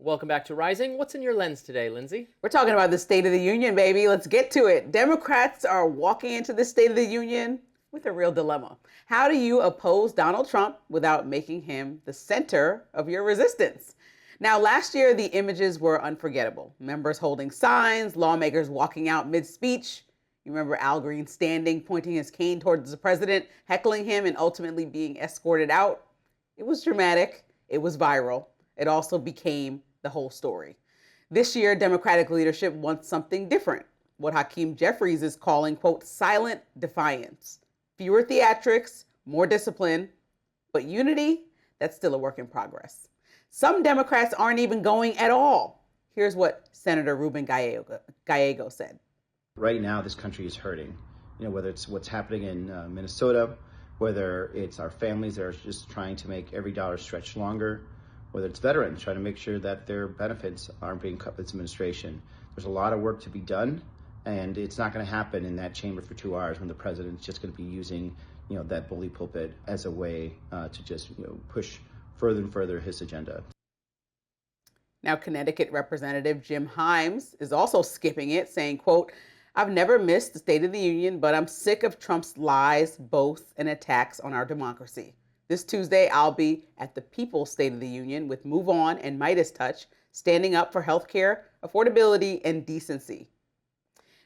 Welcome back to Rising. What's in your lens today, Lindsey? We're talking about the State of the Union, baby. Let's get to it. Democrats are walking into the State of the Union with a real dilemma. How do you oppose Donald Trump without making him the center of your resistance? Now, last year, the images were unforgettable. Members holding signs, lawmakers walking out mid-speech. You remember Al Green standing, pointing his cane towards the president, heckling him, and ultimately being escorted out. It was dramatic. It was viral. It also became the whole story. This year, Democratic leadership wants something different. What Hakeem Jeffries is calling, quote, silent defiance. Fewer theatrics, more discipline, but unity, that's still a work in progress. Some Democrats aren't even going at all. Here's what Senator Ruben Gallego said. Right now, this country is hurting. Whether it's what's happening in Minnesota, whether it's our families that are just trying to make every dollar stretch longer, whether it's veterans trying to make sure that their benefits aren't being cut by this administration. There's a lot of work to be done, and it's not going to happen in that chamber for 2 hours when the president's just going to be using, that bully pulpit as a way to just, push further and further his agenda. Now, Connecticut Representative Jim Himes is also skipping it, saying, quote, I've never missed the State of the Union, but I'm sick of Trump's lies, boasts, and attacks on our democracy. This Tuesday, I'll be at the People's State of the Union with Move On and Midas Touch, standing up for healthcare, affordability, and decency.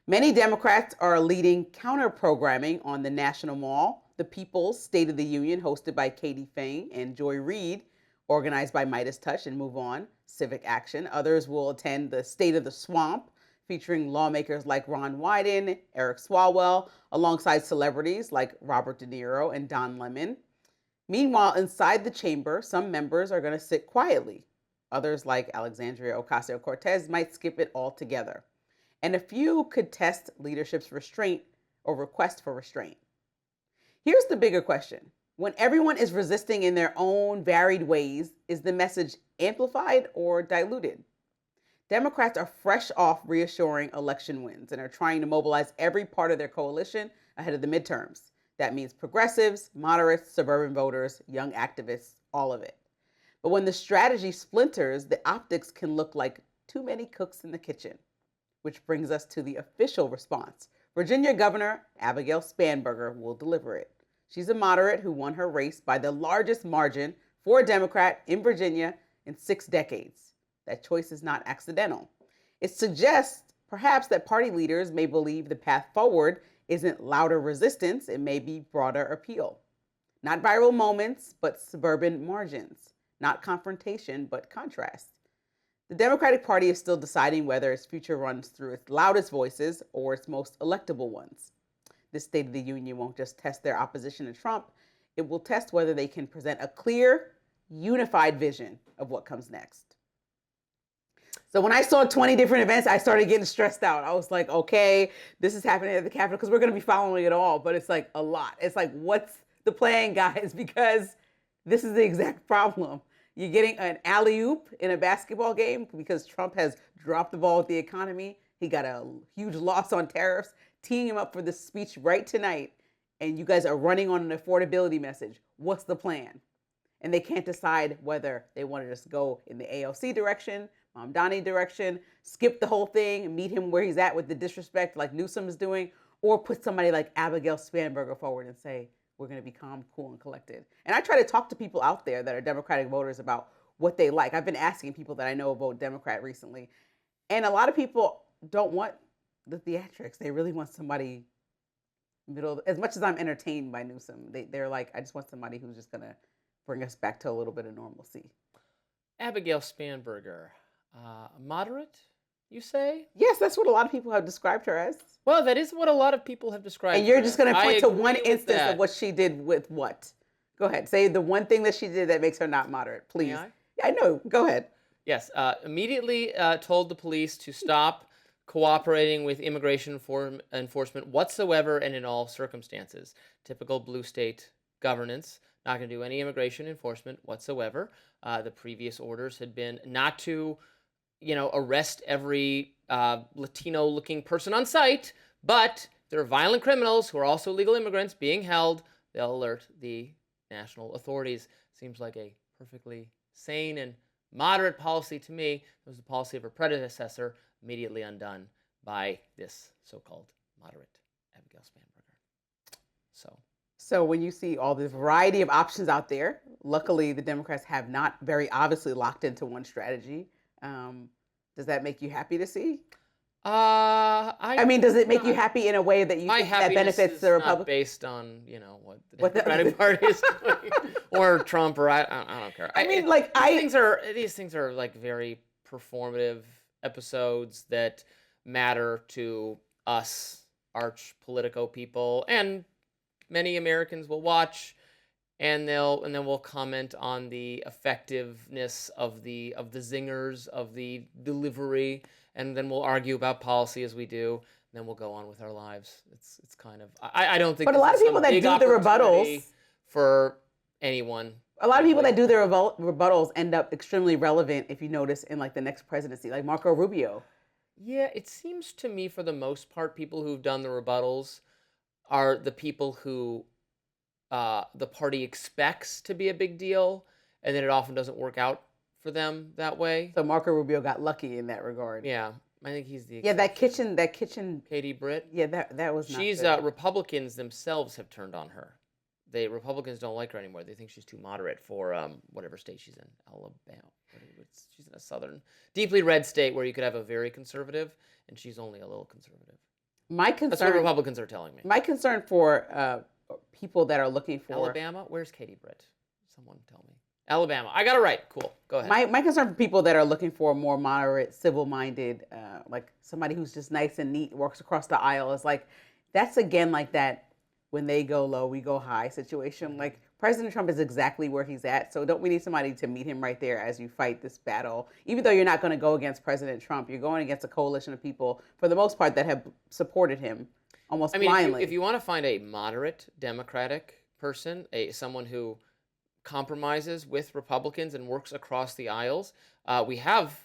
Many Democrats are leading counterprogramming on the National Mall, the People's State of the Union, hosted by Katie Fain and Joy Reid, organized by Midas Touch and Move On, Civic Action. Others will attend the State of the Swamp, featuring lawmakers like Ron Wyden, Eric Swalwell, alongside celebrities like Robert De Niro and Don Lemon. Meanwhile, inside the chamber, some members are going to sit quietly. Others, like Alexandria Ocasio-Cortez, might skip it altogether. And a few could test leadership's restraint or request for restraint. Here's the bigger question. When everyone is resisting in their own varied ways, is the message amplified or diluted? Democrats are fresh off reassuring election wins and are trying to mobilize every part of their coalition ahead of the midterms. That means progressives, moderates, suburban voters, young activists, all of it. But when the strategy splinters, the optics can look like too many cooks in the kitchen. Which brings us to the official response. Virginia Governor Abigail Spanberger will deliver it. She's a moderate who won her race by the largest margin for a Democrat in Virginia in 6 decades. That choice is not accidental. It suggests perhaps that party leaders may believe the path forward isn't louder resistance, it may be broader appeal. Not viral moments, but suburban margins. Not confrontation, but contrast. The Democratic Party is still deciding whether its future runs through its loudest voices or its most electable ones. This State of the Union won't just test their opposition to Trump, it will test whether they can present a clear, unified vision of what comes next. So when I saw 20 different events, I started getting stressed out. I was like, okay, this is happening at the Capitol because we're going to be following it all, but it's like a lot. It's like, what's the plan, guys? Because this is the exact problem. You're getting an alley-oop in a basketball game because Trump has dropped the ball with the economy. He got a huge loss on tariffs, teeing him up for this speech right tonight. And you guys are running on an affordability message. What's the plan? And they can't decide whether they want to just go in the AOC direction, Mamdani direction, skip the whole thing, meet him where he's at with the disrespect like Newsom is doing, or put somebody like Abigail Spanberger forward and say, we're going to be calm, cool, and collected. And I try to talk to people out there that are Democratic voters about what they like. I've been asking people that I know vote Democrat recently. And a lot of people don't want the theatrics. They really want somebody middle. As much as I'm entertained by Newsom, they're like, I just want somebody who's just going to bring us back to a little bit of normalcy. Abigail Spanberger, moderate, you say? Yes, that's what a lot of people have described her as. Well, that is what a lot of people have described And you're her just as. going to point to one agree with instance that. of what she did with what? Go ahead. Say the one thing that she did that makes her not moderate, please. May I? Yeah, I know. Go ahead. Yes, immediately told the police to stop cooperating with immigration enforcement whatsoever and in all circumstances. Typical blue state governance. Not going to do any immigration enforcement whatsoever. The previous orders had been not to, arrest every Latino-looking person on site, but there are violent criminals who are also legal immigrants being held. They'll alert the national authorities. Seems like a perfectly sane and moderate policy to me was the policy of her predecessor, immediately undone by this so-called moderate Abigail Spanberger. So when you see all this variety of options out there, luckily the Democrats have not very obviously locked into one strategy. Does that make you happy to see? I mean, does it make you happy in a way that you think that benefits the Republicans? Not based on what the Democratic Party is doing, or Trump, or I don't care. I mean, these things are like very performative episodes that matter to us arch politico people, and many Americans will watch, and then we'll comment on the effectiveness of the zingers, of the delivery, and then we'll argue about policy as we do. And then we'll go on with our lives. It's kind of I don't think. But a lot of people that do the rebuttals for anyone. A lot of people that do their rebuttals end up extremely relevant, if you notice, in like the next presidency, like Marco Rubio. Yeah, it seems to me for the most part, people who've done the rebuttals are the people who the party expects to be a big deal, and then it often doesn't work out for them that way. So Marco Rubio got lucky in that regard. Yeah, I think he's the exception. Yeah, that kitchen. Katie Britt. Yeah, that was not She's good. Republicans themselves have turned on her. Republicans don't like her anymore. They think she's too moderate for whatever state she's in, Alabama. She's in a southern, deeply red state where you could have a very conservative, and she's only a little conservative. That's what Republicans are telling me. My concern for people that are looking for Alabama. Where's Katie Britt? Someone tell me. Alabama. I got it right. Cool. Go ahead. My concern for people that are looking for a more moderate, civil-minded, like somebody who's just nice and neat, works across the aisle, is like, that's again like that when they go low, we go high situation. Like President Trump is exactly where he's at. So don't we need somebody to meet him right there as you fight this battle? Even though you're not going to go against President Trump, you're going against a coalition of people, for the most part, that have supported him almost blindly. If you want to find a moderate Democratic person, someone who compromises with Republicans and works across the aisles, we have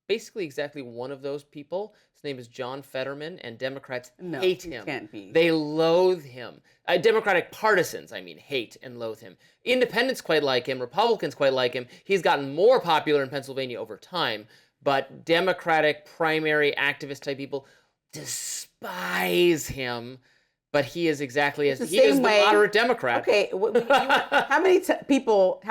basically exactly one of those people. His name is John Fetterman, and Democrats hate him. Can't be. They loathe him. Democratic partisans, hate and loathe him. Independents quite like him. Republicans quite like him. He's gotten more popular in Pennsylvania over time, but Democratic primary activist type people despise him. But he is exactly as he is the moderate Democrat. Okay, how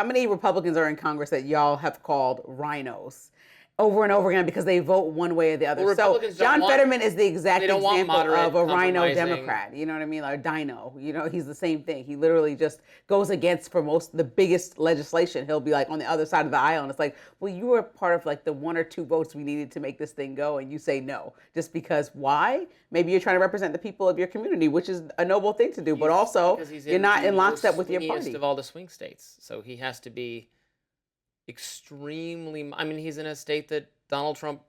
many Republicans are in Congress that y'all have called rhinos over and over again because they vote one way or the other? So John Fetterman is the exact example of a rhino Democrat. You know what I mean? Or dino. He's the same thing. He literally just goes against for the biggest legislation. He'll be like on the other side of the aisle, and it's like, well, you were part of like the 1 or 2 votes we needed to make this thing go, and you say no just because. Why? Maybe you're trying to represent the people of your community, which is a noble thing to do, but also you're not in lockstep with your party. He's of all the swing states, so he has to be extremely. He's in a state that Donald Trump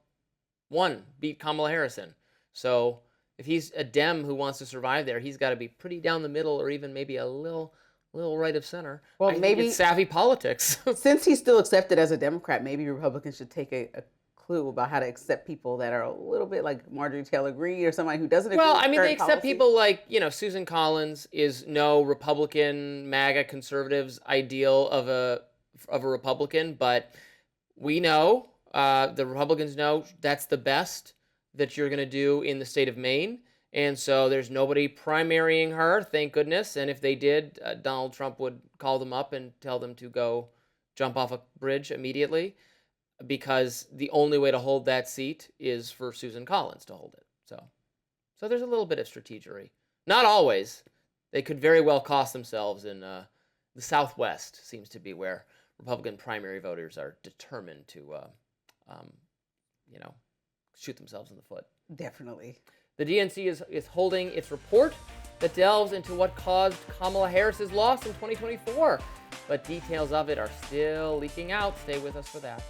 won, beat Kamala Harris in. So if he's a Dem who wants to survive there, he's got to be pretty down the middle, or even maybe a little right of center. Well, maybe it's savvy politics. Since he's still accepted as a Democrat, maybe Republicans should take a clue about how to accept people that are a little bit like Marjorie Taylor Greene or somebody who doesn't agree with they accept people like, Susan Collins is no Republican, MAGA conservatives ideal of a Republican, but we know, the Republicans know that's the best that you're going to do in the state of Maine. And so there's nobody primarying her, thank goodness. And if they did, Donald Trump would call them up and tell them to go jump off a bridge immediately, because the only way to hold that seat is for Susan Collins to hold it. So there's a little bit of strategery. Not always. They could very well cost themselves in the Southwest, seems to be where Republican primary voters are determined to, shoot themselves in the foot. Definitely. The DNC is holding its report that delves into what caused Kamala Harris's loss in 2024, but details of it are still leaking out. Stay with us for that.